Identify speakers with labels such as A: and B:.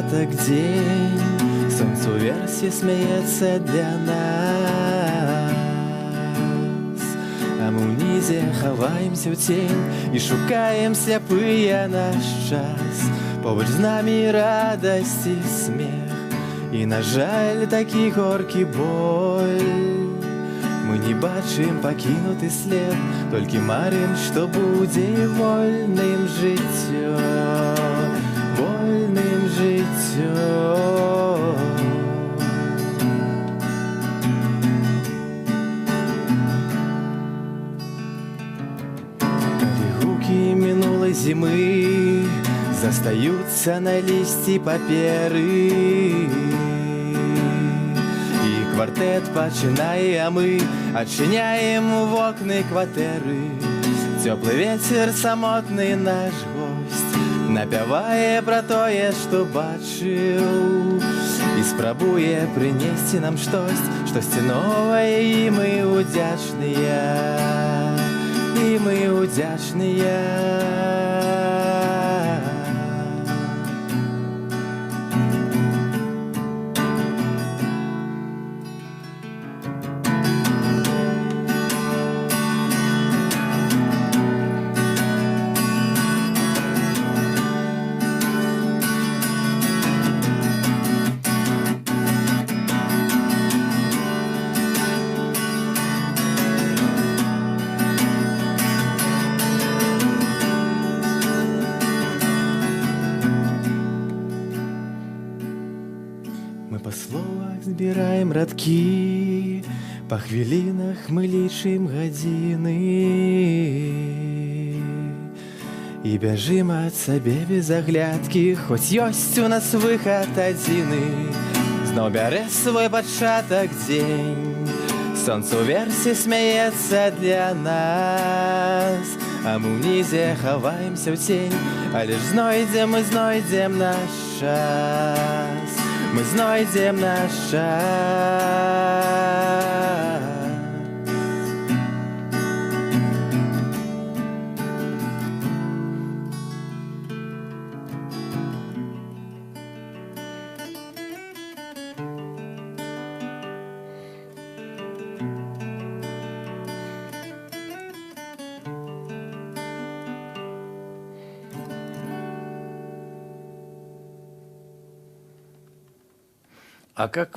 A: початок день, сонце у версі сміється для нас. А ми внизе ховаємося в тінь і шукаємо сляпыя наш час. Побач з нами радость і сміх, і, на жаль, такі горкі боль. Мы не бачым пакінуты след, толькі марым, што будзе вольным жыццё, вольным жыццё. Калі гукі мінулай зімы застаюцца на лісці паперы, квартэт пачынае, а мы адчыняем вокны кватэры. Цёплы вецер, самотны наш госць, напявае пра тое, што бачыў, і спрабуе прынесці нам штосьці новае, і мы удзячныя, і мы удзячныя. Мы па словах збіраем радкі, па хвілінах мы лічым гадзіны і бяжым ад сабе без аглядкі, хоць ёсць у нас выхад адзіны. Зноў бярэ свой пачатак дзень, сонца ў версе смяецца для нас, а мы ўнізе хаваемся ў цень, але ж знойдзем наш час, мы знойдзем наш час.
B: А как